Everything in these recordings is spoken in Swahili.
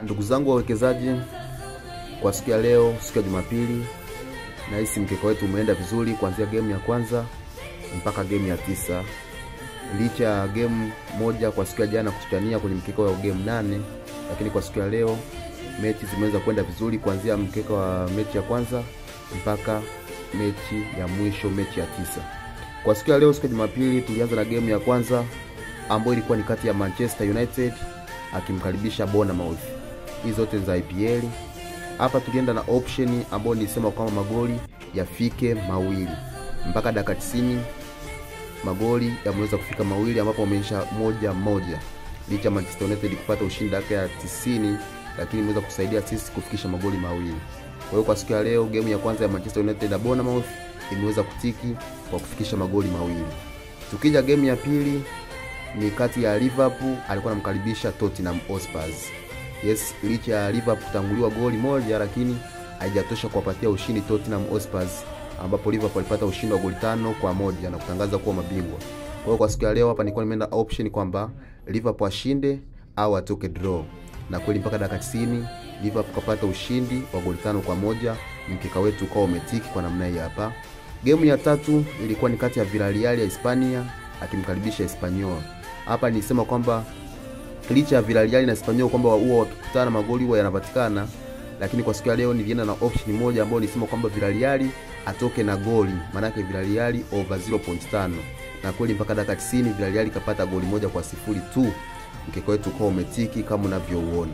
Ndugu zangu wawekezaji, kwa siku ya leo, siku ya Jumapili, nahisi mkeka wetu umeenda vizuri kuanzia game ya kwanza mpaka game ya 9. Licha ya game moja kwa siku ya jana kutuchania kwenye mkeka wa game 8, lakini kwa siku ya leo mechi zimeweza kwenda vizuri kuanzia mkeka wa mechi ya kwanza mpaka mechi ya mwisho, mechi ya 9. Kwa siku ya leo, siku ya Jumapili, tulianza na game ya kwanza ambayo ilikuwa ni kati ya Manchester United akimkaribisha Bournemouth. Hizo zote za IPL. Hapa tulienda na option ambayo nilisema kwamba magoli yafike mawili. Mpaka dakika 90 magoli yameweza kufika mawili, ambapo wameisha 1-1. Licha Manchester United kupata ushindi dakika ya 90, lakini imeweza kusaidia sisi kufikisha magoli mawili. Kwa hiyo kwa siku ya leo, game ya kwanza ya Manchester United na Bournemouth imeweza kutiki kwa kufikisha magoli mawili. Tukija game ya pili ni kati ya Liverpool alikuwa anamkaribisha Tottenham Hotspur. Yes, licha ya Liverpool kutanguliwa goli moja, lakini haijatosha kuwapatia ushindi Tottenham Hotspur, ambapo Liverpool alipata ushindi wa goli 5-1 na kutangaza kuwa mabingwa. Kwa hiyo kwa siku ya leo hapa nilikuwa nimeenda option kwamba Liverpool ashinde au atoke draw. Na kweli mpaka dakika 90 Liverpool kapata ushindi wa goli 5-1, mkeka wetu ukao umetiki kwa namna hii hapa. Game ya tatu ilikuwa ni kati ya Villarreal ya Hispania akimkaribisha Espanyol. Hapa nilisema kwamba licha ya Villarreal na Espanyol kwamba huwa wakikutana magoli huwa yanapatikana, lakini kwa siku ya leo nilienda na option moja ambayo nilisema kwamba Villarreal atoke na goli, maana yake Villarreal over 0.5. Na kweli mpaka dakika 90 Villarreal kapata goli 1-0 tu. Mkeka wetu kwa umetiki kama unavyoona.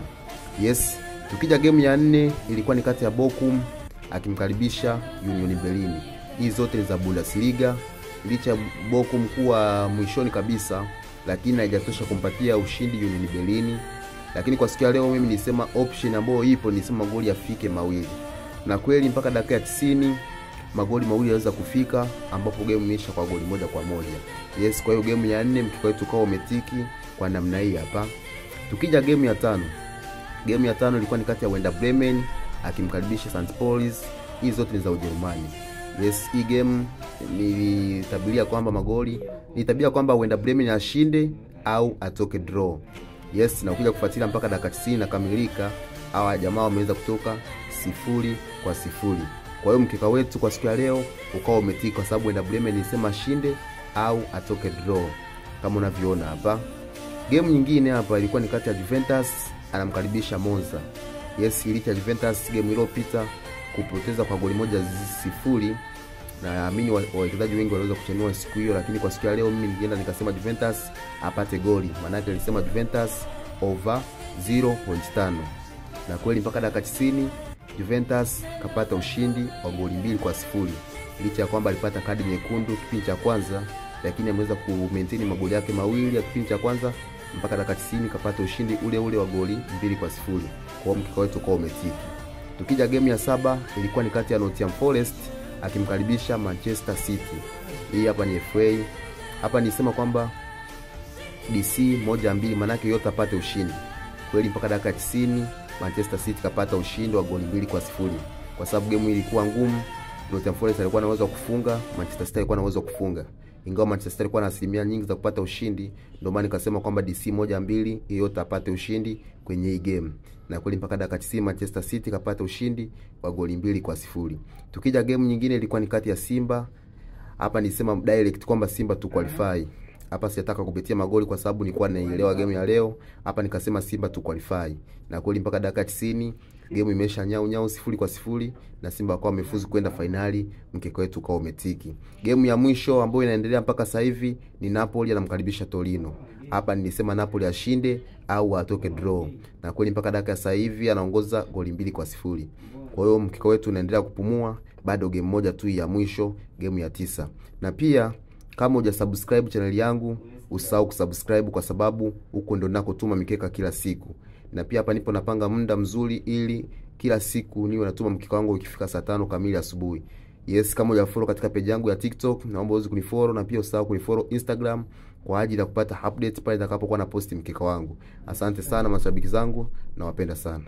Yes, tukija game ya 4 ilikuwa ni kati ya Bochum akimkaribisha Union Berlin. Hizi zote ni za Bundesliga. Licha Bochum kuwa mwishoni kabisa, lakini haijatosha kumpatia ushindi Union Berlin. Lakini kwa siku ya leo mimi nilisema option ambayo ipo, nilisema magoli yafike mawili. Na kweli mpaka dakika ya 90 magoli mawili yaweza kufika, ambapo game imeisha kwa goli 1-1. Yes, kwa hiyo game ya 4 mkeka wetu kwa umetiki kwa namna hii hapa. Tukija game ya 5. Game ya 5 ilikuwa ni kati ya Werder Bremen akimkaribisha St. Pauli. Hizo zote ni za Ujerumani. Yes, hii game nilitabiria kwamba kwamba Werder Bremen ashinde au atoke draw. Yes, na ukija kufuatilia mpaka dakika 90 na kamilika, hawa jamaa wameweza kutoka 0-0. Kwa hiyo mkeka wetu kwa siku ya leo ukao umetiki kwa sababu Werder Bremen nilisema ashinde au atoke draw kama unavyoona hapa. Game nyingine hapa ilikuwa ni kati ya Juventus anamkaribisha Monza. Yes, licha Juventus game iliyopita kupoteza kwa goli 1-0, na naamini wawekezaji wengi waliweza kuchanua siku hiyo, lakini kwa siku ya leo mimi nilienda nikasema Juventus apate goli. Maana yake nilisema Juventus over 0.5. Na kweli mpaka dakika 90 Juventus kapata ushindi wa goli 2-0. Licha ya kwamba alipata kadi nyekundu kipindi cha kwanza, lakini ameweza ku-maintain magoli yake mawili ya kipindi cha kwanza mpaka dakika 90 kapata ushindi ule ule wa goli 2-0. Kwa mkeka wetu kwa umetiki. Tukija game ya 7 ilikuwa ni kati ya Nottingham Forest akimkaribisha Manchester City. Hii hapa ni FA. Hapa nilisema kwamba DC 1-2, maana yake yote apate ushindi. Kweli mpaka dakika 90 Manchester City kapata ushindi wa goli 2-0. Kwa sababu game ilikuwa ngumu, Nottingham Forest alikuwa na uwezo wa kufunga, Manchester City alikuwa na uwezo wa kufunga. Ingawa Manchester City alikuwa na asilimia nyingi za kupata ushindi, ndio maana nikasema kwamba DC 1-2 yote apate ushindi kwenye hii game. Na kweli mpaka dakika 90 Manchester City kapata ushindi wa goli 2-0. Tukija game nyingine ilikuwa ni kati ya Simba. Hapa nilisema direct kwamba Simba tu qualify. Hapa sitaka kupitia magoli kwa sababu nilikuwa naielewa game ya leo. Hapa nikasema Simba tu qualify. Na kweli mpaka dakika 90 game imesha nyau 0-0 na Simba kwa wamefuzu kwenda finali, mkeka wetu kwa umetiki. Game ya mwisho ambayo inaendelea mpaka sasa hivi ni Napoli anamkaribisha Torino. Hapa nilisema Napoli ashinde au atoke draw. Na kweli mpaka dakika sasa hivi anaongoza goli 2-0. Kwa hiyo mkeka wetu unaendelea kupumua, bado game moja tu ya mwisho, game ya 9. Na pia kama hujasubscribe channel yangu, usahau kusubscribe kwa sababu huko ndo ninakotuma mikeka kila siku. Na pia hapa nipo napanga muda mzuri ili kila siku niwe natuma mkeka wangu ukifika saa 5 kamili asubuhi. Yes, kama hujafollow katika page yangu ya TikTok, naomba uweze kunifollow, na pia usahau kunifollow Instagram kwa ajili ya kupata updates pale nitakapokuwa na post mkeka wangu. Asante sana mashabiki zangu, nawapenda sana.